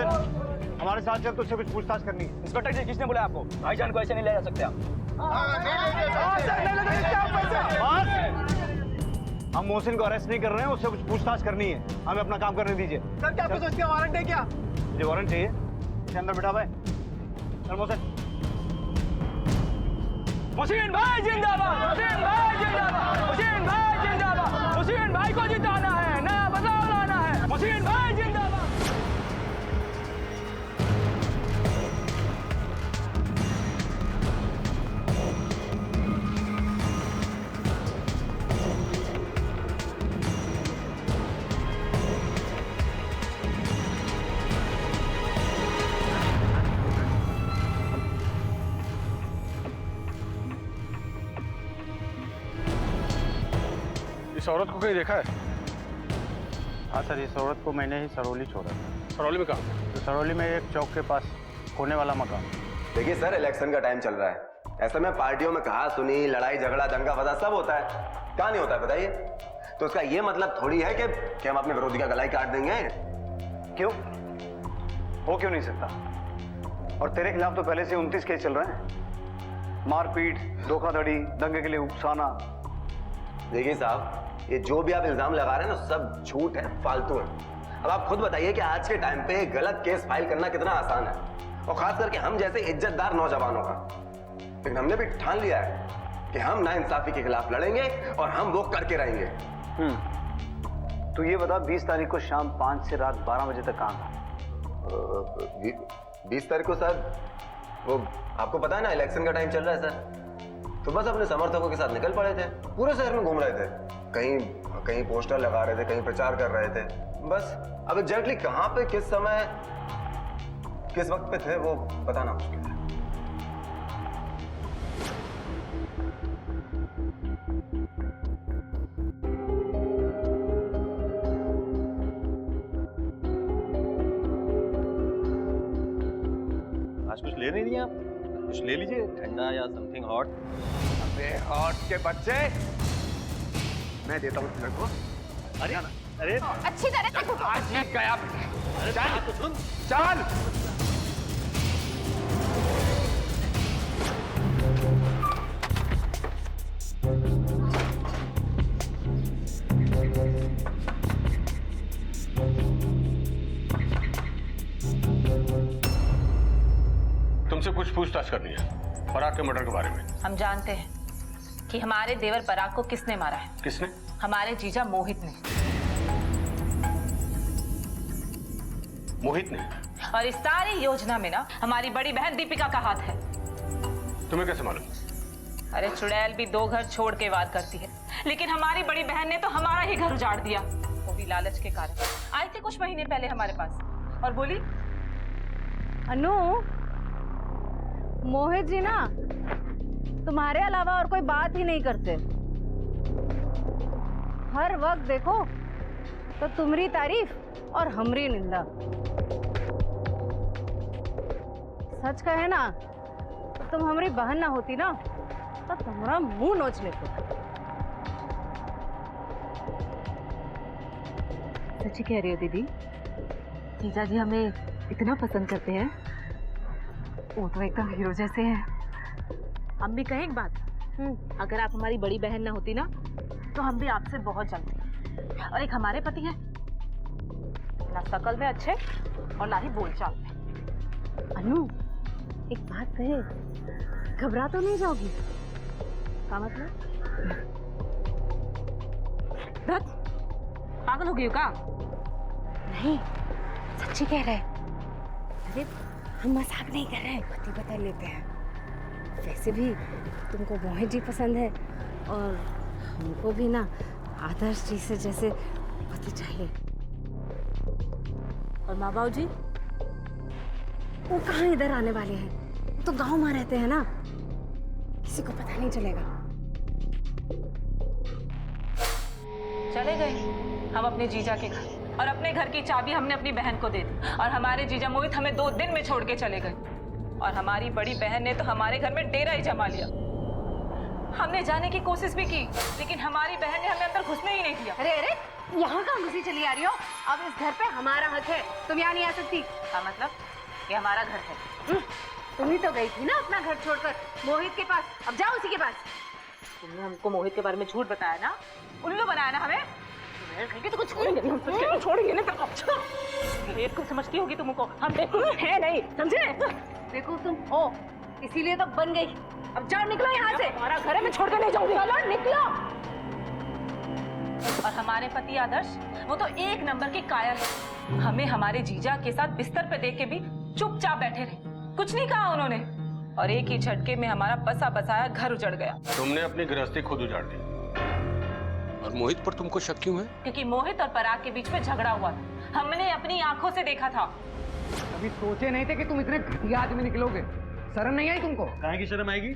मोहसिन, हमारे साथ चल, तुझसे कुछ पूछताछ करनी है। इंस्पेक्टर जी, किसने बोला आपको? भाईजान को ऐसे नहीं ले जा सकते आप। हम मोहसिन को अरेस्ट नहीं कर रहे हैं, उससे कुछ पूछताछ करनी है, हमें अपना काम करने दीजिए। सर क्या कुछ उसके वारंट है क्या? मुझे वारंट चाहिए। इसे अंदर बिठा भाई। चल मोहसिन। मुहसिन भाई जिंदाबाद, मुहसिन भाई जिंदाबाद, मुहसिन भाई जिंदाबाद, मुहसिन भाई को जिताना है, नया बदलाव लाना है, मुहसिन भाई जिंदाबाद। इस औरत को कहीं देखा है? हाँ सर, इस औरत को मैंने ही सरौली छोड़ा था। सरौली में कहाँ? तो सरौली में एक चौक के पास होने वाला मकान। देखिए सर, इलेक्शन का टाइम चल रहा है, ऐसे में पार्टियों में कहा सुनी, लड़ाई झगड़ा दंगा फसाद सब होता है। कहाँ नहीं होता है बताइए? तो इसका ये मतलब थोड़ी है कि हम अपने विरोधी का गला ही काट देंगे। क्यों? हो क्यों नहीं सकता? और तेरे खिलाफ तो पहले से 29 केस चल रहे हैं। मारपीट, धोखाधड़ी, दंगे के लिए उकसाना। देखिए साहब, ये जो भी आप इल्जाम लगा रहे हैं ना, सब झूठ है, फालतू है। अब आप खुद बताइए कि आज के टाइम पे गलत केस फाइल करना कितना आसान है, और खास करके हम जैसे इज्जतदार नौजवानों का। लेकिन हमने भी ठान लिया है कि हम नाइंसाफी के खिलाफ लड़ेंगे और हम वो करके रहेंगे। तो ये बता, 20 तारीख को शाम 5 से रात 12 बजे तक कहाँ था? 20 तारीख को सर, वो आपको पता है ना, इलेक्शन का टाइम चल रहा है सर, तो बस अपने समर्थकों के साथ निकल पड़े थे, पूरे शहर में घूम रहे थे, कहीं कहीं पोस्टर लगा रहे थे, कहीं प्रचार कर रहे थे। बस अब एग्जैक्टली कहाँ पे, किस समय, किस वक्त पे थे, वो बताना मुश्किल है। आज कुछ ले नहीं दिया आप? कुछ ले लीजिए, ठंडा या समथिंग हॉट। अबे हॉट के बच्चे, मैं देता हूँ तुम्हें को। अरे अरे अच्छी तरह से आज जीत गया। चल तो सुन। चल। तुमसे कुछ पूछताछ करनी है पराग के मर्डर के बारे में। हम जानते हैं कि हमारे देवर पराग को किसने मारा है। किसने? हमारे जीजा मोहित ने। मोहित ने? और इस सारी योजना में ना हमारी बड़ी बहन दीपिका का हाथ है। तुम्हें कैसे मालूम? अरे चुड़ैल भी 2 घर छोड़ के वार करती है, लेकिन हमारी बड़ी बहन ने तो हमारा ही घर उजाड़ दिया, वो भी लालच के कारण। आई थी कुछ महीने पहले हमारे पास और बोली, अनु, मोहित जी ना तुम्हारे अलावा और कोई बात ही नहीं करते। हर वक्त देखो तो तुम्हारी तारीफ और हमरी निंदा। सच कहे ना तो तुम हमारी बहन ना होती ना तो तुम्हारा मुंह नोच लेते। सच्ची कह रही हो दीदी, जीजा जी हमें इतना पसंद करते हैं, वो तो एकदम हीरो जैसे हैं। हम भी कहें एक बात, अगर आप हमारी बड़ी बहन ना होती ना तो हम भी आपसे बहुत जलते। और एक हमारे पति हैं, ना शकल में अच्छे और ना ही बोलचाल में। अनु, एक बात कहे, घबरा तो नहीं जाओगी? क्या मतलब? धत, पागल हो गई हो का? नहीं, सच्ची कह रहे। अरे हम मजाक नहीं कर रहे, पति बता लेते हैं। वैसे भी तुमको मोहित जी पसंद है और हमको भी ना आदर्श जी से जैसे पति चाहिए। और माँ बाबू जी वो कहाँ इधर आने वाले हैं? वो तो गांव में रहते हैं ना, किसी को पता नहीं चलेगा। चले गए हम अपने जीजा के घर, और अपने घर की चाबी हमने अपनी बहन को दे दी, और हमारे जीजा मोहित हमें 2 दिन में छोड़ के चले गए। और हमारी बड़ी बहन ने तो हमारे घर में डेरा ही जमा लिया। हमने जाने की कोशिश भी की, लेकिन हमारी बहन ने हमें अंदर घुसने ही नहीं दिया। अरे अरे, यहाँ कहाँ घुसी चली आ रही हो? अब इस घर पे हमारा हक है, तुम यहाँ नहीं आ सकती। का मतलब ये हमारा घर है। तुम ही तो गई थी ना अपना घर छोड़कर मोहित के पास, अब जाओ उसी के पास। तुमने हमको मोहित के बारे में झूठ बताया ना, उल्लू बनाया ना हमें। तो कुछ छोड़ेंगे नहीं, हम छोड़ेंगे नहीं। तो अच्छा बेवकूफ समझती होगी तुमको, हम बेवकूफ है नहीं, समझे? देखो तुम हो, इसीलिए तो बन गई। अब जाओ, निकलो यहाँ से। हमारा घर है, मैं छोड़ कर नहीं जाऊंगी। चलो निकलो। और हमारे पति आदर्श, वो तो एक नंबर के कायल है। हमें हमारे जीजा के साथ बिस्तर पे देख के भी चुपचाप बैठे रहे, कुछ नहीं कहा उन्होंने। और एक ही झटके में हमारा बसा बसाया घर उजड़ गया। तुमने अपनी गृहस्थी खुद उजाड़ दी। और मोहित पर तुमको शक क्यों है? क्योंकि मोहित और पराग के बीच में झगड़ा हुआ था, हमने अपनी आंखों से देखा था। कभी सोचे नहीं थे कि तुम इतने घटिया आदमी निकलोगे। शर्म नहीं आई तुमको? काहे की शर्म आएगी?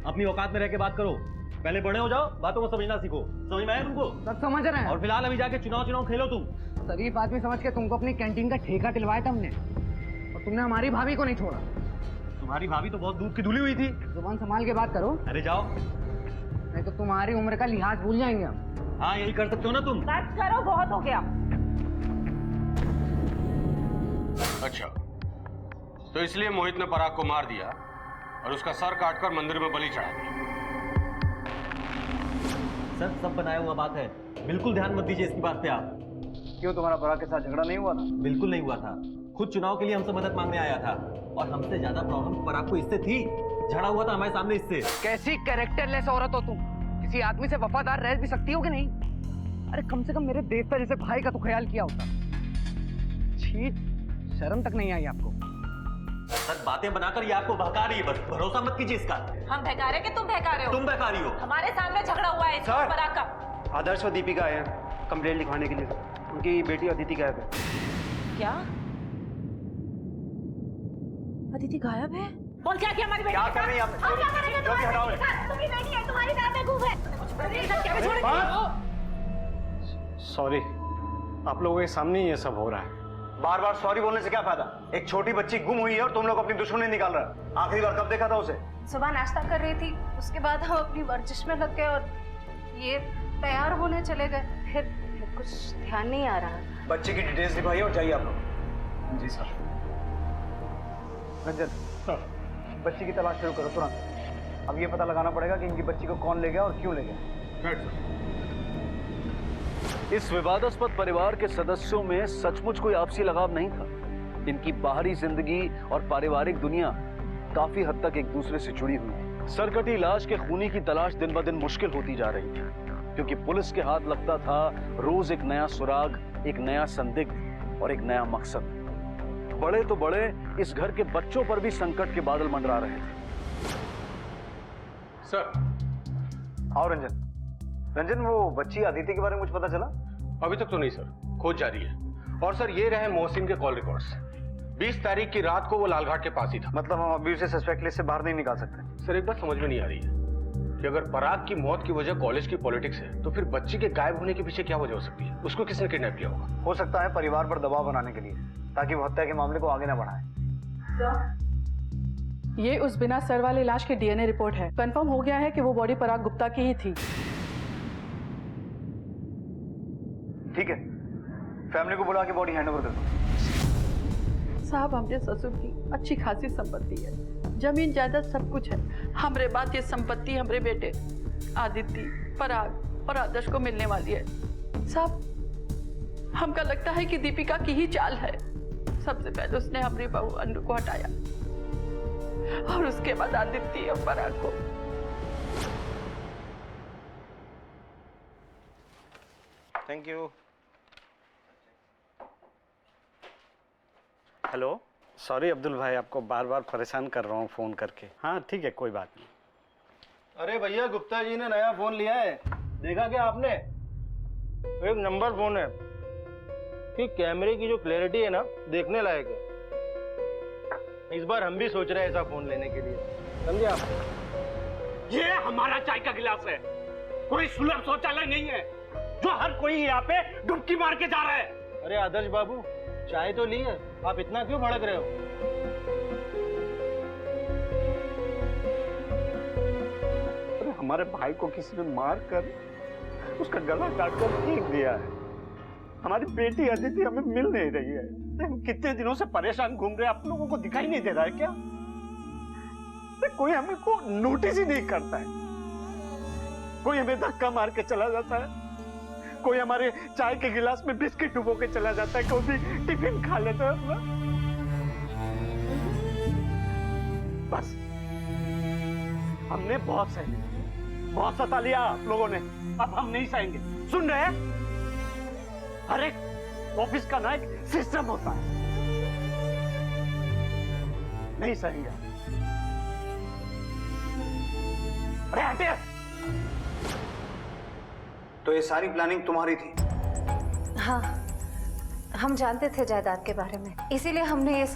अपनी औकात में रह के बात करो। पहले बड़े हो जाओ, बातों को समझना सीखो। समझ में आया तुमको? सब समझ रहे हैं। और फिलहाल अभी जाके चुनाव खेलो तुम। शरीफ आदमी समझ के तुमको अपनी कैंटीन का ठेका दिलवाया था हमने, और तुमने हमारी भाभी को नहीं छोड़ा। तुम्हारी भाभी तो बहुत दूध की धुली हुई थी। जुबान संभाल के बात करो। अरे जाओ, नहीं तो तुम्हारी उम्र का लिहाज भूल जाएंगे हम। हाँ यही कर सकते हो ना तुम। बस करो, बहुत हो गया। अच्छा, तो इसलिए मोहित ने पराग को मार दिया और उसका सर काटकर मंदिर में बलि चढ़ा दिया। सर सब बनाया हुआ बात है, बिल्कुल ध्यान मत दीजिए इसकी बात पे आप। क्यों, तुम्हारा पराग के साथ झगड़ा नहीं हुआ था? बिल्कुल नहीं हुआ था। खुद चुनाव के लिए हमसे मदद मांगने आया था, और हमसे ज्यादा प्रॉब्लम पराग को इससे थी। झगड़ा हुआ था हमारे सामने इससे। कैसी कैरेक्टरलेस औरत हो तुम? किसी आदमी से वफादार रह भी सकती हो कि नहीं? अरे कम से कम मेरे देवता जैसे भाई का तो ख्याल किया होता। छी, शर्म तक नहीं आई आपको? सर बातें बनाकर ये आपको बहका रही है, बस भरोसा मत कीजिए इसका। हम बहका रहे कि तुम बहका रहे हो? तुम बहका रही हो। हमारे सामने झगड़ा हुआ है सर। पराग का। आदर्श और दीपिका आए हैं कंप्लेंट लिखवाने के लिए। उनकी बेटी अदिति गायब है। क्या? अदिति गायब है? बोल क्या हमारी बेटी? क्या कर रही हैं आप? हम क्या करेंगे जल्दी हटाओ इन्हें। तुम्हारी बेटी है, तुम्हारी तरह बेवकूफ है। सॉरी, आप लोगों के सामने ही ये सब हो रहा है। बार बार सॉरी बोलने से क्या फायदा? एक छोटी बच्ची गुम हुई है और तुम लोग अपनी दुश्मनी निकाल रहे हो। आखिरी बार कब देखा था उसे? सुबह नाश्ता कर रही थी, उसके बाद हम अपनी वर्जिश में लग गए और ये तैयार होने चले गए। फिर कुछ ध्यान नहीं आ रहा। बच्चे की डिटेल्स लिखवाइए और जाइए आप लोग। जी सर। रंजन, बच्ची की तलाश शुरू करो तुरंत। अब ये पता लगाना पड़ेगा कि इनकी बच्ची को कौन ले गया और क्यों ले गया। इस विवादास्पद परिवार के सदस्यों में सचमुच कोई आपसी लगाव नहीं था। इनकी बाहरी जिंदगी और पारिवारिक दुनिया काफी हद तक एक दूसरे से जुड़ी हुई थी। सरकटी लाश के खूनी की तलाश दिन ब दिन मुश्किल होती जा रही थी, क्योंकि पुलिस के हाथ लगता था रोज एक नया सुराग, एक नया संदिग्ध और एक नया मकसद। बड़े तो बड़े, इस घर के बच्चों पर भी संकट के बादल मंडरा रहे थे। सर। और रंजन, वो बच्ची अदिति के बारे में कुछ पता चला? अभी तक तो नहीं सर, खोज जारी है। और सर ये रहे मोहसिन के कॉल रिकॉर्ड्स। 20 तारीख की रात को वो लालघाट के पास ही था। मतलब हम अभी उसे सस्पेक्ट लिस्ट से बाहर नहीं निकाल सकते? सर एक बात समझ में नहीं आ रही है कि अगर पराग की मौत की वजह कॉलेज की पॉलिटिक्स है, तो फिर बच्ची के गायब होने के पीछे क्या वजह हो सकती है? उसको किसने किडनैप किया होगा? हो सकता है परिवार पर दबाव बनाने के लिए, ताकि वो हत्या के मामले को आगे ना बढ़ाए। ये उस बिना सर वाले लाश की डीएनए रिपोर्ट है। कंफर्म हो गया है कि वो बॉडी पराग गुप्ता की ही थी। ठीक है, फैमिली को बुला के बॉडी हैंडओवर कर दो। साहब हमरे ससुर की अच्छी खासी संपत्ति है, जमीन जायदाद सब कुछ है। हमरे बाद ये संपत्ति हमरे बेटे आदित्य, पराग और आदर्श को मिलने वाली है। साहब हमका लगता है कि दीपिका की ही चाल है। सबसे पहले उसने हमारी बहू अन्नू को हटाया और उसके बाद आदित्य और पराग को। Thank you. Hello. Sorry Abdul भाई, आपको बार बार परेशान कर रहा हूँ फोन करके। हाँ ठीक है, कोई बात नहीं। अरे भैया, गुप्ता जी ने नया फोन लिया है, देखा क्या आपने? एक नंबर फोन है कि कैमरे की जो क्लैरिटी है ना, देखने लायक है। इस बार हम भी सोच रहे हैं ऐसा फोन लेने के लिए, समझे आप? ये हमारा चाय का गिलास है, कोई सुलभ शौचालय नहीं है जो हर कोई यहाँ पे डुबकी मार के जा रहा है। अरे आदर्श बाबू, चाय तो ली है, आप इतना क्यों भड़क रहे हो? अरे हमारे भाई को किसी ने मार कर उसका गला काट कर फेंक दिया है। हमारी बेटी अदिति हमें मिल नहीं रही है। हम कितने दिनों से परेशान घूम रहे हैं, आप लोगों को दिखाई नहीं दे रहा है क्या? कोई हमें को नोटिस ही नहीं करता है। कोई हमें धक्का मार के चला जाता है, कोई हमारे चाय के गिलास में बिस्किट डुबो के चला जाता है, कोई टिफिन खा लेता है अपना। बस हमने बहुत सह लिया, बहुत सता लिया आप लोगों ने, अब हम नहीं सहेंगे। सुन रहे हैं? हर एक ऑफिस का ना एक सिस्टम होता है, नहीं सहेंगे। अरे हटे! तो ये सारी प्लानिंग तुम्हारी थी? हाँ, हम जानते थे जायदाद के बारे में, इसीलिए हमने ये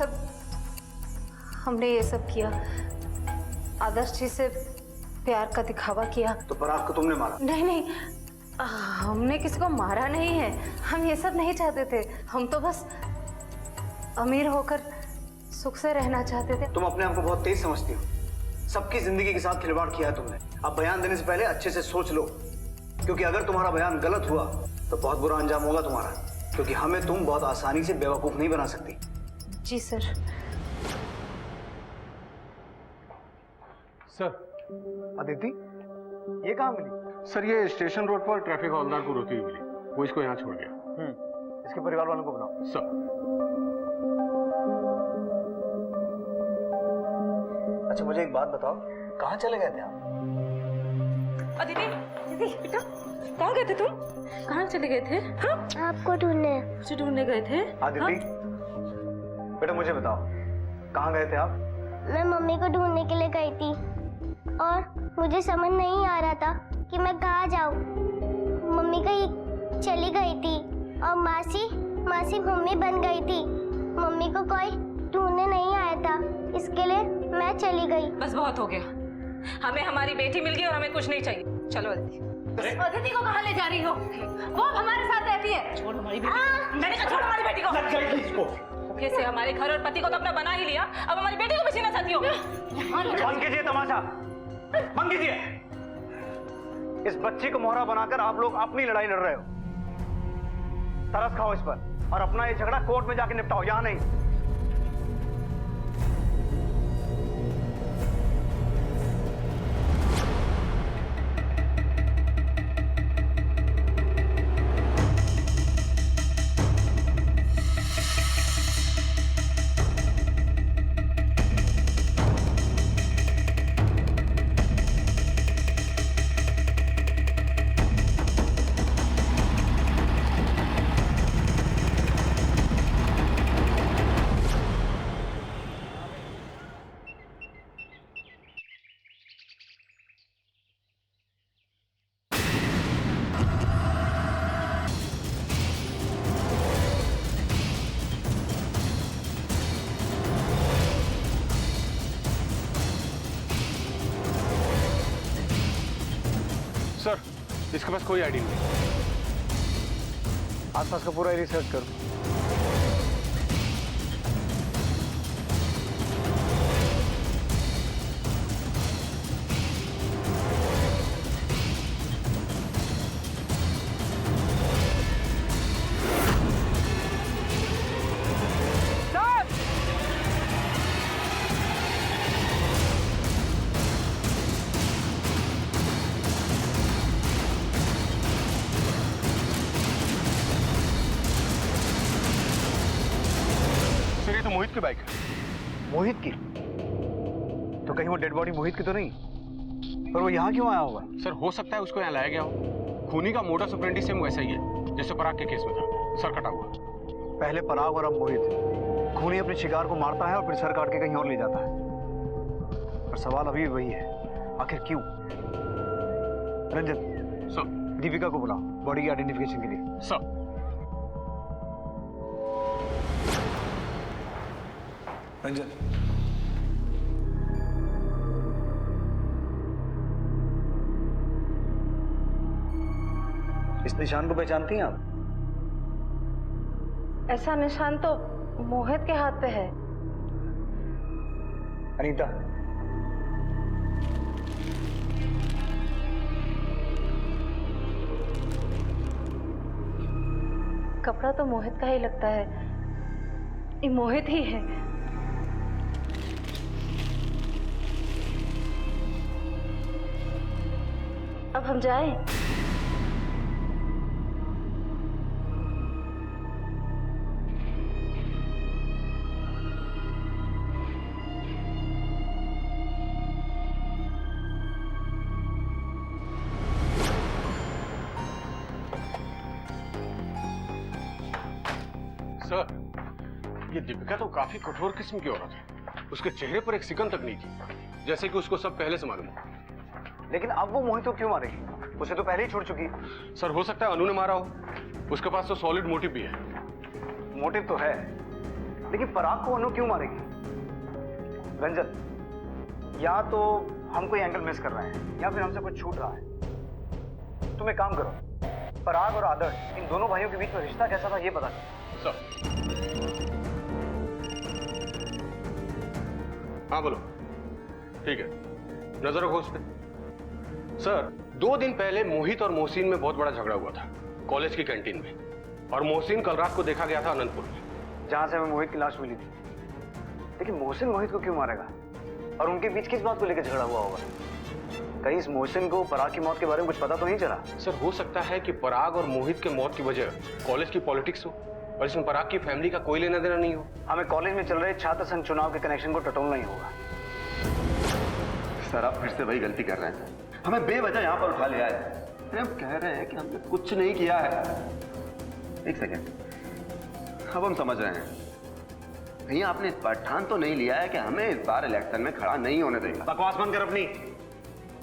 सब किया। आदर्श जी से प्यार का दिखावा किया। तो पराग को तुमने मारा? नहीं, हमने किसी को मारा नहीं है। हम ये सब नहीं चाहते थे। हम तो बस अमीर होकर सुख से रहना चाहते थे। तुम अपने आप को बहुत तेज समझती हो। सबकी जिंदगी के साथ खिलवाड़ किया है तुमने। अब बयान देने से पहले अच्छे से सोच लो, क्योंकि अगर तुम्हारा बयान गलत हुआ तो बहुत बुरा अंजाम होगा तुम्हारा, क्योंकि हमें तुम बहुत आसानी से बेवकूफ नहीं बना सकती। जी सर। सर, अदिति ये कहाँ मिली? सर ये स्टेशन रोड पर ट्रैफिक हवलदार को रोती हुई मिली, वो इसको यहाँ छोड़ गया। इसके परिवार वालों को बुलाओ। सर। अच्छा मुझे एक बात बताओ, कहाँ चले गए थे आप? दीदी बेटा, कहाँ गए थे तुम? कहाँ चले गए थे? हाँ? आपको ढूंढने। मुझे ढूंढने गए थे? अदिति बेटा मुझे बताओ, कहाँ गए थे आप? मैं मम्मी को ढूंढने के लिए गई थी और मुझे समझ नहीं आ रहा था कि मैं कहाँ जाऊँ। मम्मी कहीं चली गई थी और मासी मम्मी बन गई थी। मम्मी को कोई ढूंढने नहीं आया था, इसके लिए मैं चली गई। बस बहुत हो गया, हमें हमारी बेटी मिल गई और हमें कुछ नहीं चाहिए। चलो अदिति। अदिति को कहाँ ले जा रही हो? वो हमारे साथ रहती है। छोड़ हमारी बेटी। मैंने कहा छोड़ हमारी बेटी को। लग जाएगी इसको। कैसे हमारे घर और पति को तो अपना बना ही लिया, अब हमारी बेटी को भी छीनना चाहती हो? बंद कीजिए तमाशा, बंद कीजिए। इस बच्ची को मोहरा बनाकर आप लोग अपनी लड़ाई लड़ रहे हो। तरस खाओ इस पर और अपना ये झगड़ा कोर्ट में जाके निपटाओ, यहां नहीं। सर, इसके पास कोई आईडी नहीं। आसपास का पूरा रिसर्च करो। मोहित की बाइक है। मोहित की? तो कहीं वो डेड बॉडी मोहित की तो नहीं? पर वो यहाँ क्यों आया होगा? सर हो सकता है उसको यहाँ लाया गया हो। खूनी का मोडस ऑपरेंडी सेम वैसा ही है जैसे पराग के केस में था, सर कटा हुआ। पहले पराग और अब मोहित। खूनी अपने शिकार को मारता है और फिर सर काट के कहीं और ले जाता है। पर सवाल अभी भी वही है, आखिर क्यों? रंजन, सर दीपिका को बुलाओ बॉडी की आइडेंटिफिकेशन के लिए। सर। रंजन, इस निशान को पहचानती हैं आप? ऐसा निशान तो मोहित के हाथ पे है। अनीता, कपड़ा तो मोहित का ही लगता है, ये मोहित ही है। अब हम जाएं? सर, ये दीपिका तो काफी कठोर किस्म की औरत है। उसके चेहरे पर एक सिकन तक नहीं थी, जैसे कि उसको सब पहले से मालूम हो। लेकिन अब वो मोहित को क्यों मारेगी? उसे तो पहले ही छोड़ चुकी। सर, हो सकता है अनु ने मारा हो। उसके पास तो सॉलिड मोटिव भी है। मोटिव तो है, लेकिन पराग को अनु क्यों मारेगी? रंजन, या तो हम कोई एंगल मिस कर रहे हैं या फिर हमसे कुछ छूट रहा है। तुम एक काम करो, पराग और आदर्श, इन दोनों भाइयों के बीच में रिश्ता कैसा था ये पता करो। सर, हाँ बोलो। ठीक है, नजर रखो उस पे। सर, 2 दिन पहले मोहित और मोहसिन में बहुत बड़ा झगड़ा हुआ था कॉलेज की कैंटीन में, और मोहसिन कल रात को देखा गया था अनंतपुर में, जहां से हमें मोहित की लाश मिली थी। लेकिन मोहसिन मोहित को क्यों मारेगा? और उनके बीच किस बात को लेकर झगड़ा हुआ होगा? कहीं इस मोहसिन को पराग की मौत के बारे में कुछ पता तो नहीं चला? सर, हो सकता है कि पराग और मोहित के मौत की वजह कॉलेज की पॉलिटिक्स हो, और इसमें पराग की फैमिली का कोई लेना देना नहीं हो। हमें कॉलेज में चल रहे छात्र संघ चुनाव के कनेक्शन को टटोलना ही होगा। सर, आप फिर से वही गलती कर रहे हैं। हमें बेवजह यहाँ पर उठा लिया है। हम कह रहे हैं कि हमने कुछ नहीं किया है। एक सेकेंड, अब हम समझ रहे हैं। कहीं आपने इस बार ठान तो नहीं लिया है कि हमें इस बार इलेक्शन में खड़ा नहीं होने देगा? बकवास बंद कर अपनी।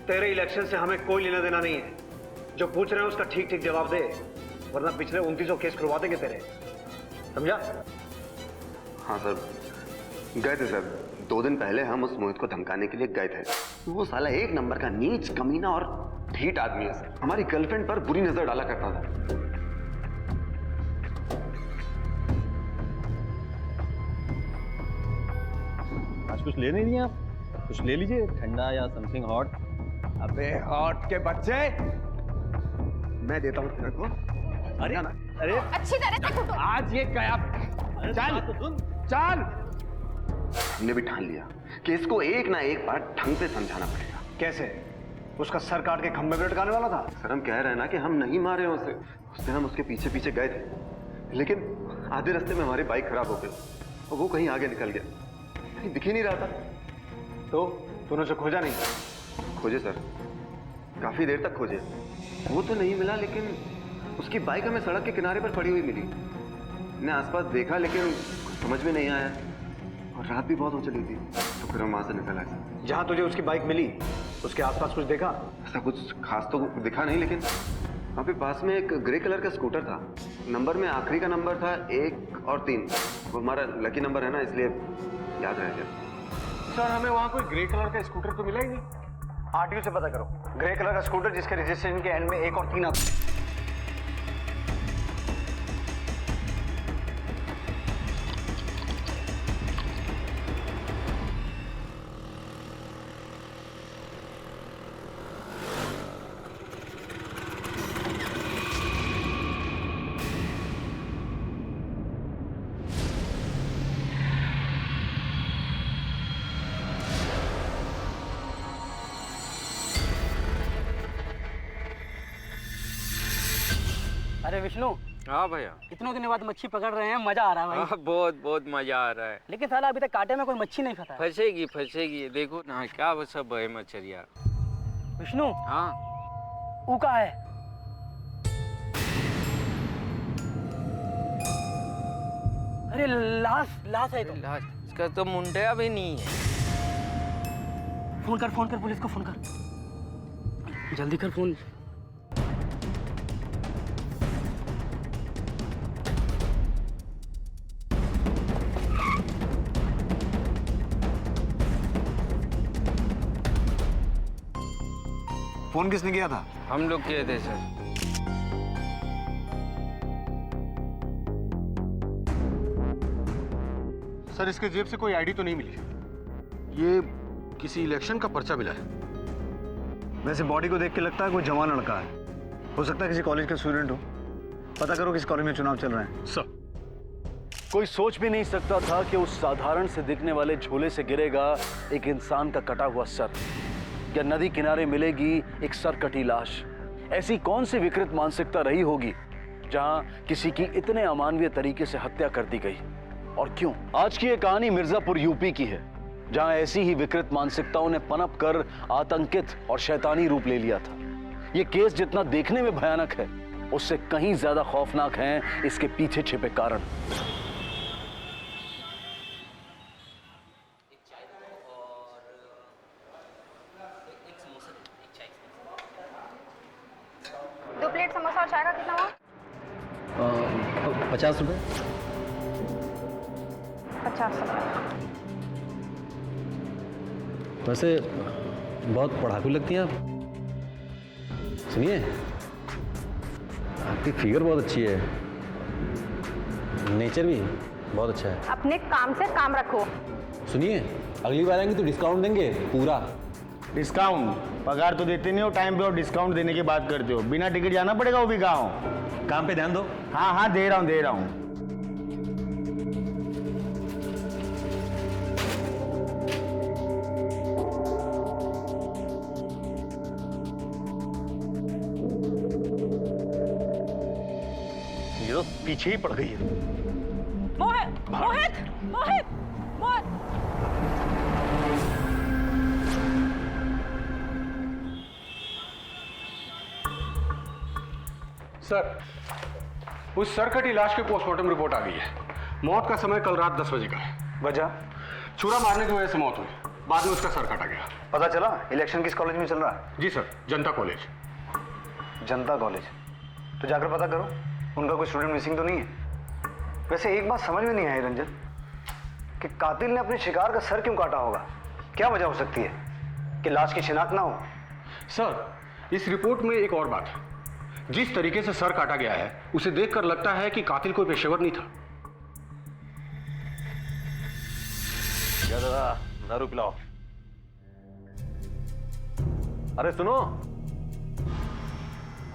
तेरे इलेक्शन से हमें कोई लेना देना नहीं है। जो पूछ रहे हैं उसका ठीक ठीक जवाब दे, वरना पिछले 29 केस खुलवा देंगे तेरे। समझा? हाँ सर, गए थे सर। 2 दिन पहले हम उस मोहित को धमकाने के लिए गए थे। वो साला 1 नंबर का नीच, कमीना और ढीठ आदमी है सर। हमारी गर्लफ्रेंड पर बुरी नजर डाला करता था। आज कुछ ले नहीं लिया आप? कुछ ले लीजिए, ठंडा या समथिंग हॉट। अबे हॉट के बच्चे, मैं देता हूँ तेरे को। अरे ना, अरे अच्छी तरह से कुटो। आज ये क्या? चल चल। हमने भी ठान लिया कि इसको एक ना एक बार ढंग से समझाना पड़ेगा। कैसे? उसका सर काट के खंभे पे लटकाने वाला था? सर, हम कह रहे हैं ना कि हम नहीं मारे उसे। उस दिन हम उसके पीछे पीछे गए थे, लेकिन आधे रास्ते में हमारी बाइक खराब हो गई और वो कहीं आगे निकल गया। कहीं दिख ही नहीं रहा था। तो तूने उसे खोजा नहीं? खोजे सर, काफी देर तक खोजे। वो तो नहीं मिला, लेकिन उसकी बाइक हमें सड़क के किनारे पर पड़ी हुई मिली। हमने आसपास देखा, लेकिन कुछ समझ में नहीं आया, और रात भी बहुत हो चली थी, तो फिर हम वहां से निकल आए। जहां तुझे उसकी बाइक मिली उसके आसपास कुछ देखा? ऐसा कुछ खास तो दिखा नहीं, लेकिन वहाँ पे पास में एक ग्रे कलर का स्कूटर था। नंबर में आखिरी का नंबर था 1 और 3। वो हमारा लकी नंबर है ना, इसलिए याद रह गया। सर, हमें वहां कोई ग्रे कलर का स्कूटर तो मिला ही नहीं। आरटीओ से पता करो। ग्रे कलर का स्कूटर जिसके रजिस्ट्रेशन के एंड में 1 और 3 आता है। अरे विष्णु, हाँ भैया, इतने दिनों बाद मच्छी पकड़ रहे हैं, मजा आ रहा है भाई। हाँ, बहुत बहुत मजा आ रहा है। लेकिन साला अभी तक कांटे में कोई मच्छी नहीं फंसा है। फंसेगी फंसेगी, देखो ना क्या वो सब है मछलियाँ। विष्णु, हाँ, ऊ का है? अरे लाश है तो। लाश, इसका तो मुंडिया भी नहीं है। फोन कर पुलिस को फोन कर, जल्दी कर फोन। फोन किसने किया था? हम लोग किए थे सर। सर, इसके जेब से कोई आईडी तो नहीं मिली। ये किसी इलेक्शन का पर्चा मिला है। वैसे बॉडी को देख के लगता है कोई जवान लड़का है। हो सकता है किसी कॉलेज का स्टूडेंट हो। पता करो किस कॉलेज में चुनाव चल रहे हैं। सर, कोई सोच भी नहीं सकता था कि उस साधारण से दिखने वाले झोले से गिरेगा एक इंसान का कटा हुआ सर, या नदी किनारे मिलेगी एक सर कटी लाश। ऐसी कौन सी विकृत मानसिकता रही होगी जहां किसी की इतने अमानवीय तरीके से हत्या कर दी गई? और क्यों? आज की ये कहानी मिर्जापुर यूपी की है, जहां ऐसी ही विकृत मानसिकताओं ने पनप कर आतंकित और शैतानी रूप ले लिया था। ये केस जितना देखने में भयानक है, उससे कहीं ज्यादा खौफनाक हैं इसके पीछे छिपे कारण। दो प्लेट समोसा और चाय का कितना हुआ? 50 रुपए। 50 रुपए। वैसे बहुत पढ़ाकू लगती हैं आप। सुनिए, आपकी फिगर बहुत अच्छी है, नेचर भी बहुत अच्छा है। अपने काम से काम रखो। सुनिए, अगली बार आएंगे तो डिस्काउंट देंगे पूरा। डिस्काउंट? पगार तो देते नहीं हो टाइम पे और डिस्काउंट देने की बात करते हो। बिना टिकट जाना पड़ेगा वो भी गाँव। काम पे ध्यान दो। हाँ हाँ, दे रहा हूँ। ये तो पीछे ही पड़ गई है। मोहित, मोहित, मोहित, मोहित। सर, उस सरकटी लाश की पोस्टमार्टम रिपोर्ट आ गई है। मौत का समय कल रात 10 बजे का है। वजह? छुरा मारने की वजह से मौत हुई, बाद में उसका सर काटा गया। पता चला इलेक्शन किस कॉलेज में चल रहा है? जी सर, जनता कॉलेज। जनता कॉलेज? तो जाकर पता करो उनका कोई स्टूडेंट मिसिंग तो नहीं है। वैसे एक बात समझ में नहीं आई रंजन, कि कातिल ने अपने शिकार का सर क्यों काटा होगा? क्या वजह हो सकती है कि लाश की शिनाख्त ना हो? सर, इस रिपोर्ट में एक और बात है। जिस तरीके से सर काटा गया है, उसे देखकर लगता है कि कातिल कोई पेशेवर नहीं था। दादा, दारू पिलाओ। अरे सुनो,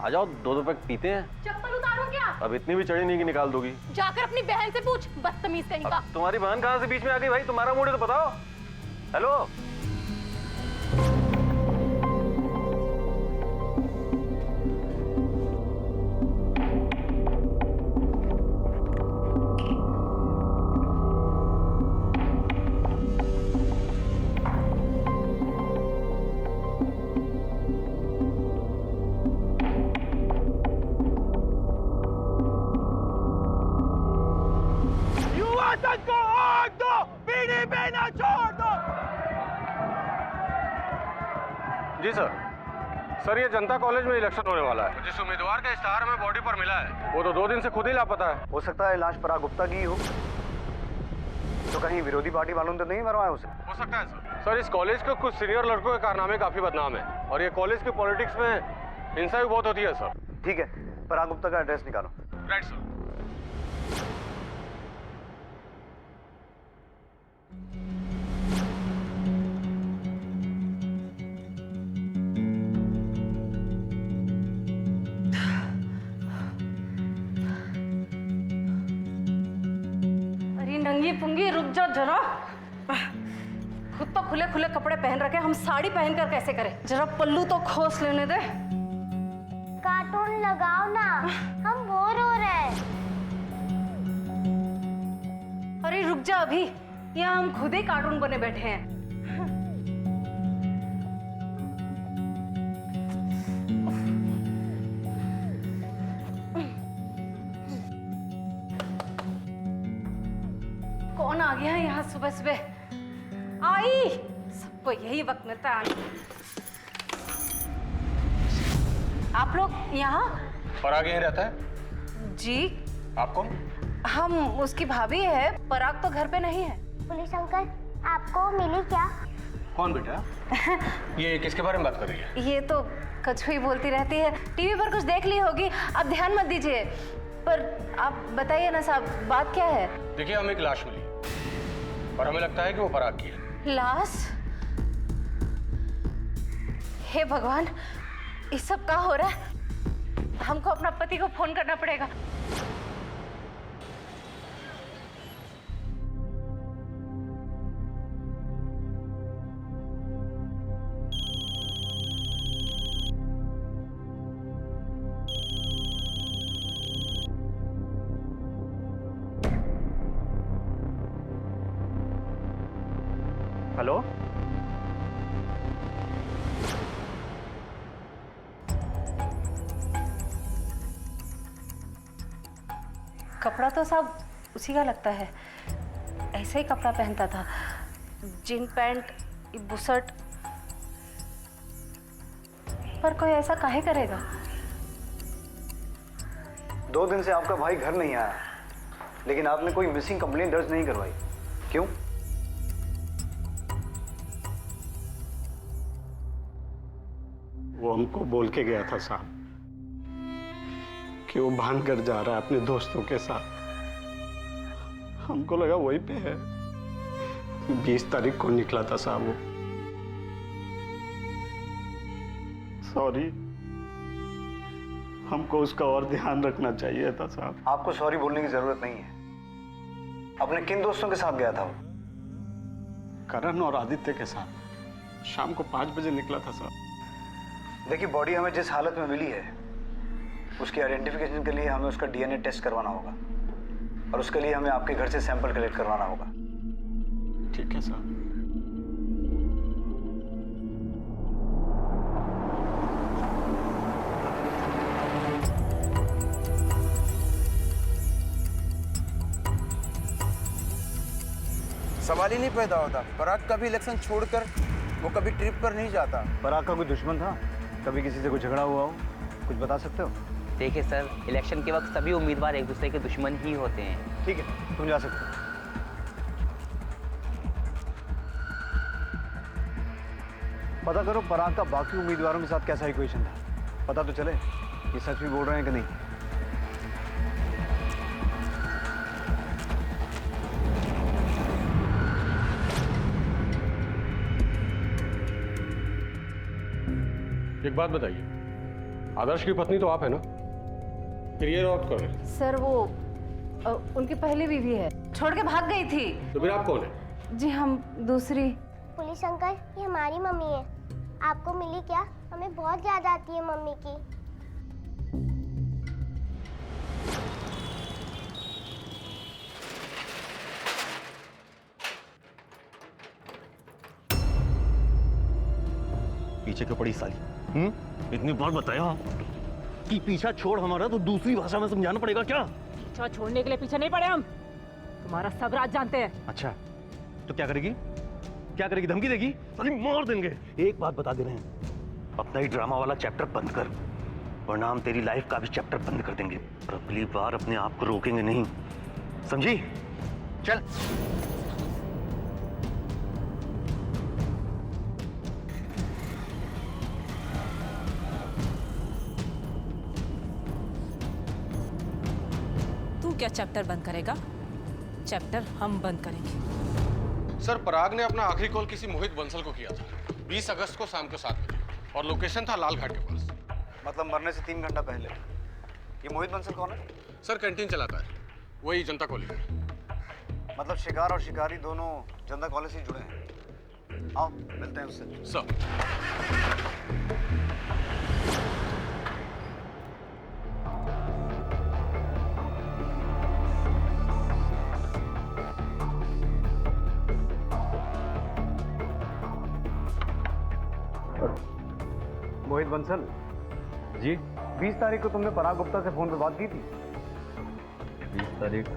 आ जाओ, 2 पैक पीते हैं। चप्पल उतारो क्या? अब इतनी भी चढ़ी नहीं कि निकाल दोगी। जाकर अपनी बहन से पूछ, बदतमीज कहीं का। तुम्हारी बहन कहां से बीच में आ गई भाई? तुम्हारा मूड है तो बताओ। हेलो, जी सर। सर, ये जनता कॉलेज में इलेक्शन होने वाला है। जिस उम्मीदवार का इश्तेहार हमें बॉडी पर मिला है, वो तो 2 दिन से खुद ही लापता है। हो सकता है लाश पराग गुप्ता की ही हो। तो कहीं विरोधी पार्टी वालों ने तो नहीं मरवाया उसे? हो सकता है सर। सर, इस कॉलेज के कुछ सीनियर लड़कों के कारनामे काफी बदनाम है, और ये कॉलेज की पॉलिटिक्स में हिंसा भी बहुत होती है सर। ठीक है, पराग गुप्ता का एड्रेस निकालो। Right sir. नंगी पुंगी रुक जा जरा। खुद तो खुले खुले कपड़े पहन रखे, हम साड़ी पहनकर कैसे करें? जरा पल्लू तो खोस लेने दे। कार्टून लगाओ ना, हम बोर हो रहे हैं। अरे रुक जा, अभी यहाँ हम खुद ही कार्टून बने बैठे हैं। कौन आ गया है यहाँ सुबह सुबह? आई, सबको यही वक्त मिलता है आने। आप लोग यहाँ? पराग यहीं रहता है? जी। आप कौन? हम उसकी भाभी है। पराग तो घर पे नहीं है। पुलिस अंकल, आपको मिली क्या? कौन बेटा? ये किसके बारे में बात कर रही है? ये तो कछुई बोलती रहती है, टीवी पर कुछ देख ली होगी, आप ध्यान मत दीजिए। पर आप बताइए ना साहब, बात क्या है? देखिए, हमें एक लाश मिली और हमें लगता है कि वो पराग की है। लाश? हे भगवान, ये सब क्या हो रहा है? हमको अपना पति को फोन करना पड़ेगा। हेलो, कपड़ा तो सब उसी का लगता है, ऐसे ही कपड़ा पहनता था, जीन पैंट, बुशर्ट। पर कोई ऐसा काहे करेगा? 2 दिन से आपका भाई घर नहीं आया, लेकिन आपने कोई मिसिंग कंप्लेंट दर्ज नहीं करवाई, क्यों? वो हमको बोल के गया था साहब कि वो भानगढ़ जा रहा है अपने दोस्तों के साथ। हमको लगा वहीं पे है। 20 तारीख को निकला था साहब वो। सॉरी, हमको उसका और ध्यान रखना चाहिए था साहब। आपको सॉरी बोलने की जरूरत नहीं है। अपने किन दोस्तों के साथ गया था वो? करण और आदित्य के साथ। शाम को 5 बजे निकला था साहब। देखिए, बॉडी हमें जिस हालत में मिली है, उसकी आइडेंटिफिकेशन के लिए हमें उसका डीएनए टेस्ट करवाना होगा, और उसके लिए हमें आपके घर से सैंपल कलेक्ट करवाना होगा। ठीक है साहब। सवाल ही नहीं पैदा होता। पराग कभी इलेक्शन छोड़कर वो कभी ट्रिप पर नहीं जाता। पराग का कोई दुश्मन था? कभी किसी से कोई झगड़ा हुआ हो? कुछ बता सकते हो? देखिए सर, इलेक्शन के वक्त सभी उम्मीदवार एक दूसरे के दुश्मन ही होते हैं। ठीक है, तुम जा सकते हो। पता करो पराग का बाकी उम्मीदवारों के साथ कैसा इक्वेशन था। पता तो चले ये सच भी बोल रहे हैं कि नहीं। एक बात बताइए, आदर्श की पत्नी तो आप है ना? फिर ये रॉब कौन है? सर वो उनकी पहली बीवी है, छोड़ के भाग गई थी। तो फिर आप कौन है? जी हम दूसरी। पुलिस अंकल, ये हमारी मम्मी है। आपको मिली क्या? हमें बहुत याद आती है मम्मी की। पीछे क्यों पड़ी साली? इतनी बार बताया कि पीछा छोड़ हमारा, तो दूसरी भाषा में समझाना पड़ेगा क्या? पीछा छोड़ने के लिए पीछे नहीं पड़े हम, तुम्हारा सब राज जानते हैं। अच्छा, तो क्या करेगी? क्या करेगी? धमकी देगी? साली मार देंगे। एक बात बता दे रहे हैं, अपना ही ड्रामा वाला चैप्टर बंद कर, वरना हम तेरी लाइफ का भी चैप्टर बंद कर देंगे। और अगली बार अपने आप को रोकेंगे नहीं, समझी? चल। क्या चैप्टर बंद करेगा? चैप्टर हम बंद करेंगे। सर, पराग ने अपना आखिरी कॉल किसी मोहित बंसल को किया था 20 अगस्त को शाम के 7 बजे, और लोकेशन था लाल घाट के पास। मतलब मरने से 3 घंटा पहले। ये मोहित बंसल कौन है? सर, कैंटीन चलाता है, वही जनता कॉलेज में। मतलब शिकार और शिकारी दोनों जनता कॉलेज से जुड़े हैं। आओ मिलते हैं उससे। सर। मोहित बंसल जी, 20 तारीख को तुमने पराग गुप्ता से फोन पे बात की थी? 20 तारीख?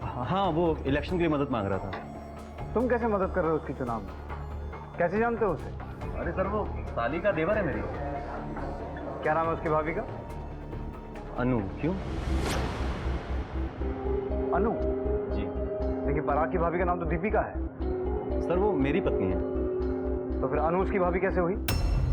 हाँ, वो इलेक्शन की मदद मांग रहा था। तुम कैसे मदद कर रहे हो उसके चुनाव में? कैसे जानते हो उसे? अरे सर, वो साली का देवर है मेरी। क्या नाम है उसकी भाभी का? अनु। क्यों? अनु? जी। लेकिन पराग की भाभी का नाम तो दीपिका है। सर, वो मेरी पत्नी है। तो फिर अनु उसकी भाभी कैसे हुई?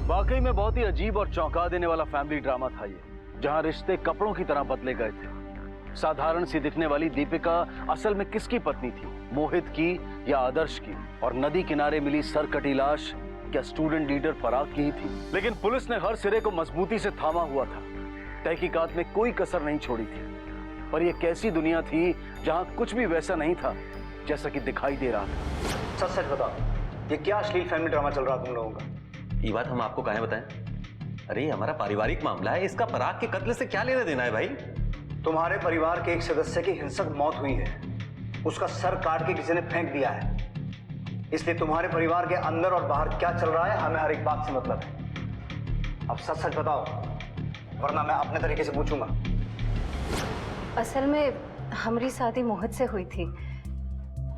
वाकई में बहुत ही अजीब और चौंका देने वाला फैमिली ड्रामा था ये, जहां रिश्ते कपड़ों की तरह बदले गए थे। साधारण सी दिखने वाली दीपिका असल में किसकी पत्नी थी? मोहित की या आदर्श की? और नदी किनारे मिली सरकटी लाश क्या स्टूडेंट लीडर पराग की ही थी? लेकिन पुलिस ने हर सिरे को मजबूती से थामा हुआ था, तहकीकात में कोई कसर नहीं छोड़ी थी। पर यह कैसी दुनिया थी जहां कुछ भी वैसा नहीं था जैसा कि दिखाई दे रहा था। सच सच बताओ, ये क्या अश्लील फैमिली ड्रामा चल रहा तुम लोगों का? ये बात हम आपको काहे बताएं? अरे हमारा पारिवारिक मामला है, इसका पराग के कत्ल से क्या लेना देना है भाई? तुम्हारे परिवार के एक सदस्य की हिंसक मौत हुई है, उसका सर काट के किसी ने फेंक दिया है। इसलिए तुम्हारे परिवार के अंदर और बाहर क्या चल रहा है हमें हर एक बात से मतलब है। अब सच सच बताओ, वरना मैं अपने तरीके से पूछूंगा। असल में हमारी शादी मोहित से हुई थी,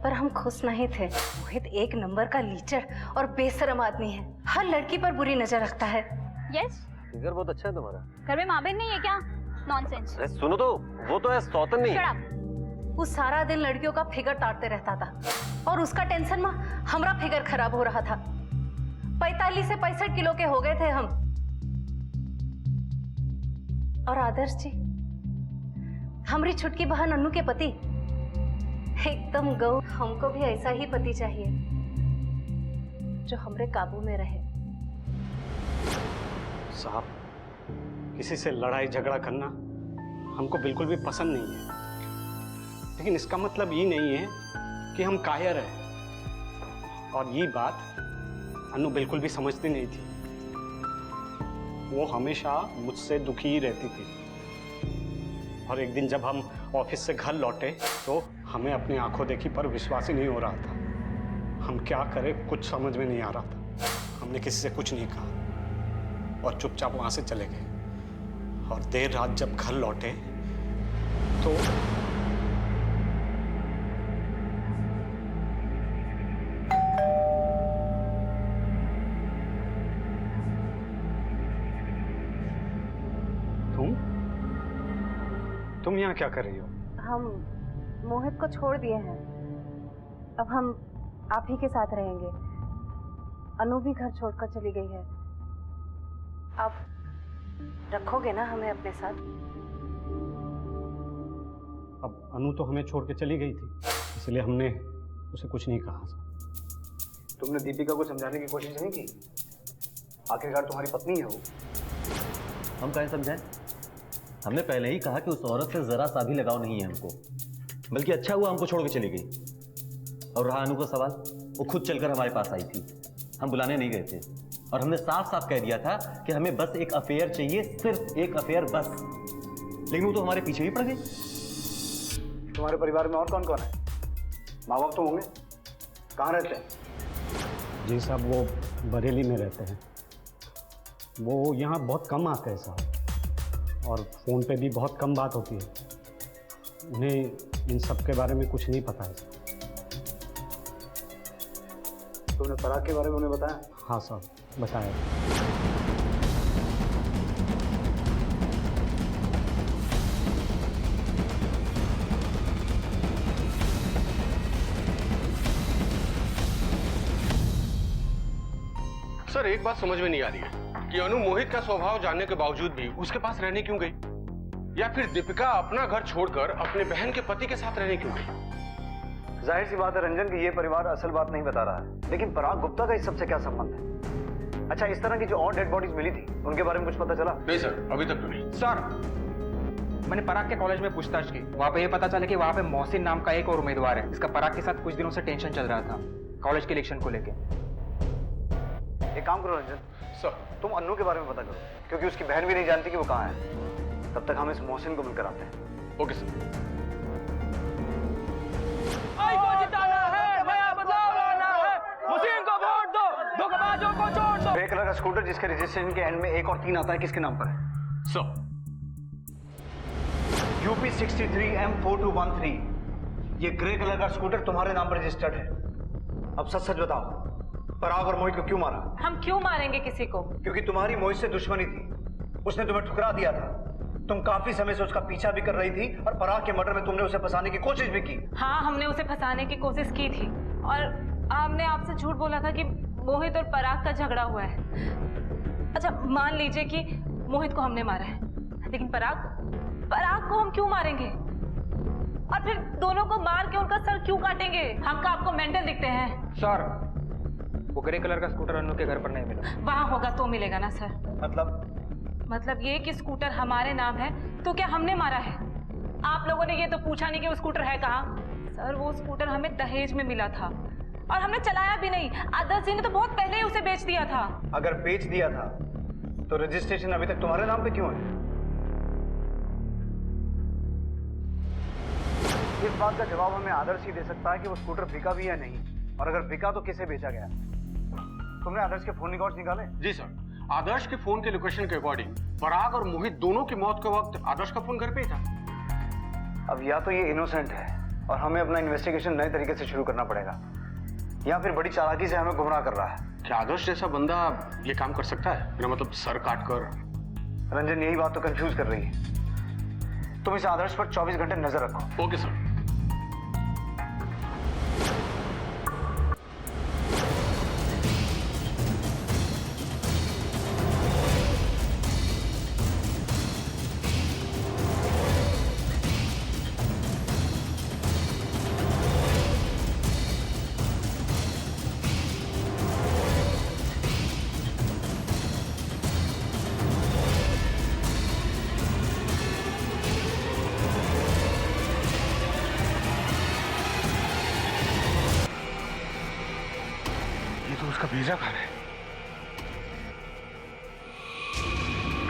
पर हम खुश नहीं थे। मोहित एक नंबर का लीचर और बेशरम आदमी है, हर लड़की पर बुरी नजर रखता है। यस। फिगर बहुत अच्छा है तुम्हारा। घर में माँ बहन नहीं है क्या? नॉनसेंस। अरे सुनो तो, वो तो है सौतन नहीं। Shut up। वो सारा दिन लड़कियों का फिगर ताड़ते रहता था और उसका टेंशन में हमारा फिगर खराब हो रहा था। 45 से 65 किलो के हो गए थे हम। और आदर्श जी, हमारी छुटकी बहन अन्नू के पति एकदम गौ। हमको भी ऐसा ही पति चाहिए जो हमरे काबू में रहे। साहब, किसी से लड़ाई झगड़ा करना हमको बिल्कुल भी पसंद नहीं है, लेकिन इसका मतलब ये नहीं है कि हम कायर हैं। और ये बात अन्नू बिल्कुल भी समझती नहीं थी। वो हमेशा मुझसे दुखी ही रहती थी। और एक दिन जब हम ऑफिस से घर लौटे तो हमें अपनी आंखों देखी पर विश्वास ही नहीं हो रहा था। हम क्या करें कुछ समझ में नहीं आ रहा था। हमने किसी से कुछ नहीं कहा और चुपचाप वहां से चले गए। और देर रात जब घर लौटे तो तुम यहाँ क्या कर रही हो? हम मोहित को छोड़ दिए हैं। अब हम आप ही के साथ रहेंगे। अनु भी घर छोड़कर चली गई है। आप रखोगे ना हमें अपने साथ? अब अनु तो हमें छोड़ के चली गई थी, इसलिए हमने उसे कुछ नहीं कहा। तुमने दीपिका को समझाने की कोशिश नहीं की? आखिरकार तुम्हारी पत्नी है वो। हम कहें समझाएं? हमने पहले ही कहा कि उस औरत से जरा सा भी लगाव नहीं है हमको, बल्कि अच्छा हुआ हमको छोड़ के चली गई। और रहा अनु का सवाल, वो खुद चलकर हमारे पास आई थी, हम बुलाने नहीं गए थे। और हमने साफ साफ कह दिया था कि हमें बस एक अफेयर चाहिए, सिर्फ एक अफेयर बस। लेकिन वो तो हमारे पीछे ही पड़ गई। तुम्हारे परिवार में और कौन कौन है? माँ बाप तो होंगे, कहाँ रहते हैं? जी साहब, वो बरेली में रहते हैं। वो यहाँ बहुत कम आते हैं साहब, और फ़ोन पे भी बहुत कम बात होती है। उन्हें इन सब के बारे में कुछ नहीं पता है। तुमने पराग के बारे में उन्हें बताया? हाँ साहब, बताया। सर, एक बात समझ में नहीं आ रही है कि अनु मोहित का स्वभाव जानने के बावजूद भी उसके पास रहने क्यों गई? या फिर दीपिका अपना घर छोड़कर अपने बहन के पति के साथ रहने क्यों गई? जाहिर सी बात है रंजन कि ये परिवार असल बात नहीं बता रहा है, लेकिन पराग गुप्ता का इस सबसे क्या संबंध है? अच्छा, इस तरह की जो और डेड बॉडीज मिली थी उनके बारे में कुछ पता चला? नहीं सर, अभी तक तो नहीं। सर, मैंने पराग के कॉलेज में पूछताछ की। वहाँ पे ये पता चला कि वहाँ पे मोहसिन नाम का एक और उम्मीदवार है, जिसका पराग के साथ कुछ दिनों से टेंशन चल रहा था कॉलेज के इलेक्शन को लेके। एक काम करो रंजन सर, तुम अन्नू के बारे में पता करो, क्योंकि उसकी बहन भी नहीं जानती कि वो कहाँ है। तब तक हम इस मोहसिन को मिलकर आते हैं। Okay sir. ग्रे कलर का स्कूटर जिसके रजिस्ट्रेशन के एंड में 1 और 3 आता है, किसके नाम पर है? Sir, UP 63M4213। ये ग्रे कलर का स्कूटर तुम्हारे नाम पर रजिस्टर्ड है। अब सच सच बताओ, पराग और मोहित को क्यों मारा? हम क्यों मारेंगे किसी को? क्योंकि तुम्हारी मोहित से दुश्मनी थी। उसने तुम्हें ठुकरा दिया था। तुम काफी समय से उसका पीछा भी कर रही थी और पराग के मर्डर में तुमने उसे फंसाने की कोशिश भी की। हाँ, हमने उसे फंसाने की कोशिश की थी और हमने आपसे झूठ बोला था कि मोहित और पराग का झगड़ा हुआ है। अच्छा, मान लीजिए कि मोहित को हमने मारा है, लेकिन पराग को हम क्यों मारेंगे? और फिर दोनों को मार के उनका सर क्यों काटेंगे? हम का आपको मेंटल दिखते हैं? सर, वो ग्रे कलर का स्कूटर अन्नू के घर पर नहीं मिला। वहाँ होगा तो मिलेगा ना सर। मतलब ये कि स्कूटर हमारे नाम है तो क्या हमने मारा है? आप लोगों ने ये तो पूछा नहीं कि वो स्कूटर है कहाँ। सर, वो स्कूटर हमें दहेज में मिला था और हमने चलाया भी नहीं। आदर्श जी ने तो बहुत पहले ही उसे बेच दिया था। अगर बेच दिया था तो रजिस्ट्रेशन अभी तक तुम्हारे नाम पे क्यों है? इस बात का जवाब हमें आदर्श ही दे सकता है कि वो स्कूटर बिका भी या नहीं। और अगर बिका तो किसे बेचा गया? तुमने आदर्श के फोन रिकॉर्ड्स निकाले? जी सर, आदर्श के फोन के लोकेशन के अकॉर्डिंग पराग और मोहित दोनों की मौत के वक्त आदर्श का फोन घर पे ही था। अब या तो ये इनोसेंट है और हमें अपना इन्वेस्टिगेशन नए तरीके से शुरू करना पड़ेगा, या फिर बड़ी चालाकी से हमें गुमराह कर रहा है। क्या आदर्श जैसा बंदा ये काम कर सकता है? मेरा मतलब सर काट कर। रंजन, यही बात तो कंफ्यूज कर रही है। तुम इस आदर्श पर 24 घंटे नजर रखो। Okay sir. उसका भेजा कहाँ है?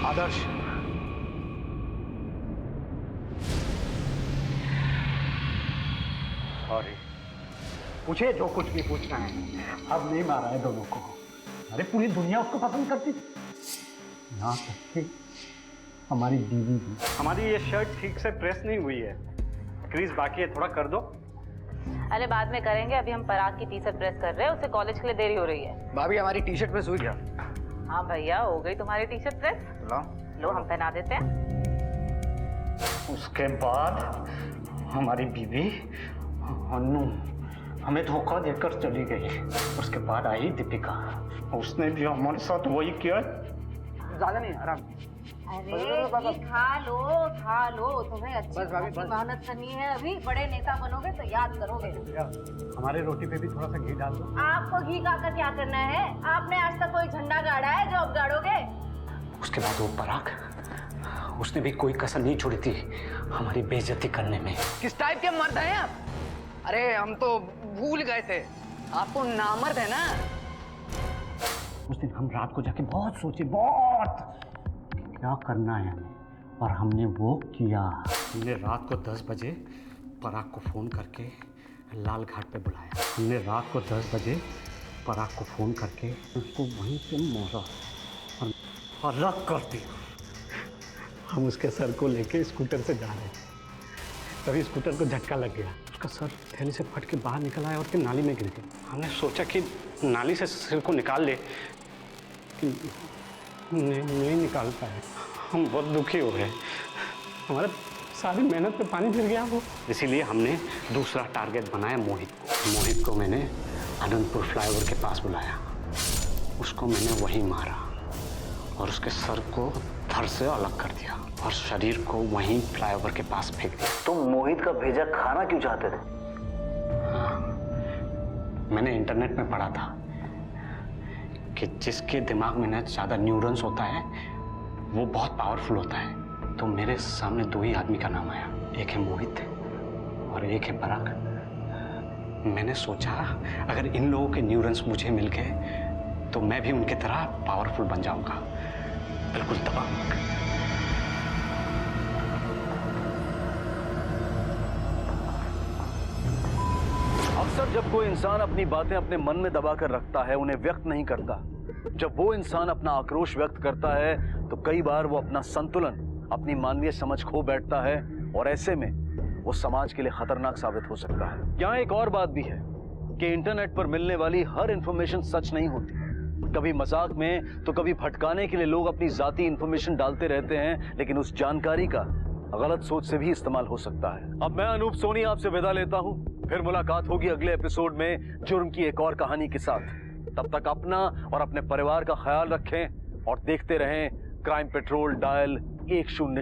आदर्श, सॉरी, पूछे जो कुछ भी पूछना है। अब नहीं मारा है दोनों को। अरे पूरी दुनिया उसको पसंद करती थी, यहाँ तक कि हमारी बीवी भी। हमारी ये शर्ट ठीक से प्रेस नहीं हुई है, क्रीज बाकी है, थोड़ा कर दो। अरे बाद में करेंगे, अभी हम पराग की टी शर्ट प्रेस कर रहे हैं, उसे कॉलेज के लिए देरी हो रही है। भाभी हमारी टी शर्ट प्रेस हुई क्या? हाँ भैया, हो गई तुम्हारी टी शर्ट प्रेस। लो हम पहना देते हैं। उसके बाद हमारी बीवी अनु हमें धोखा देकर चली गई। उसके बाद आई दीपिका, उसने भी हमारे साथ वही किया। ज्यादा नहीं, आराम। अरे खा लो, तुम्हें अच्छी मेहनत करनी है। अभी बड़े नेता बनोगे तो याद करोगे। हमारे रोटी पे भी थोड़ा सा घी डाल दो। आपको घी खाकर क्या करना है? आपने आज तक कोई झंडा गाड़ा है जो अब गाड़ोगे? उसके बाद वो पराग, उसने भी कोई कसर नहीं छोड़ी थी हमारी बेइज्जती करने में। किस टाइप के मर्द हैं आप? अरे हम तो भूल गए थे, आपको नामर्द है ना। उस दिन हम रात को जाके बहुत सोचे, बहुत क्या करना है हमें, और हमने वो किया। हमने रात को 10 बजे पराग को फ़ोन करके लाल घाट पे बुलाया। हमने रात को 10 बजे पराग को फ़ोन करके उसको वहीं पे मारा और अलग कर दिया। हम उसके सर को लेके स्कूटर से जा रहे थे, तभी स्कूटर को झटका लग गया। उसका सर थैली से फट के बाहर निकल आया और फिर नाली में गिर गया। हमने सोचा कि नाली से सिर को निकाल ले, नहीं निकाल पाए। हम बहुत दुखी हो गए, हमारे सारी मेहनत पे पानी फिर गया वो। इसीलिए हमने दूसरा टारगेट बनाया मोहित को। मोहित को मैंने आनंदपुर फ्लाईओवर के पास बुलाया, उसको मैंने वहीं मारा और उसके सर को धड़ से अलग कर दिया और शरीर को वहीं फ्लाईओवर के पास फेंक दिया। तुम मोहित का भेजा खाना क्यों चाहते थे? हाँ, मैंने इंटरनेट में पढ़ा था कि जिसके दिमाग में ना ज़्यादा न्यूरॉन्स होता है वो बहुत पावरफुल होता है। तो मेरे सामने 2 ही आदमी का नाम आया, एक है मोहित और एक है पराग। मैंने सोचा अगर इन लोगों के न्यूरॉन्स मुझे मिल गए तो मैं भी उनके तरह पावरफुल बन जाऊंगा, बिल्कुल दबंग। अक्सर जब कोई इंसान अपनी बातें अपने मन में दबाकर रखता है, उन्हें व्यक्त नहीं करता, जब वो इंसान अपना आक्रोश व्यक्त करता है तो कई बार वो अपना संतुलन, अपनी मानवीय समझ खो बैठता है और ऐसे में वो समाज के लिए खतरनाक साबित हो सकता है। यहाँ एक और बात भी है कि इंटरनेट पर मिलने वाली हर इंफॉर्मेशन सच नहीं होती। कभी मजाक में तो कभी भटकाने के लिए लोग अपनी जाती इंफॉर्मेशन डालते रहते हैं, लेकिन उस जानकारी का गलत सोच से भी इस्तेमाल हो सकता है। अब मैं अनूप सोनी आपसे विदा लेता हूँ, फिर मुलाकात होगी अगले एपिसोड में जुर्म की एक और कहानी के साथ। तब तक अपना और अपने परिवार का ख्याल रखें और देखते रहें क्राइम पेट्रोल डायल 100।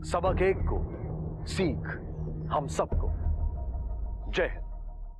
सबक एक को, सीख हम सबको। जय हिंद।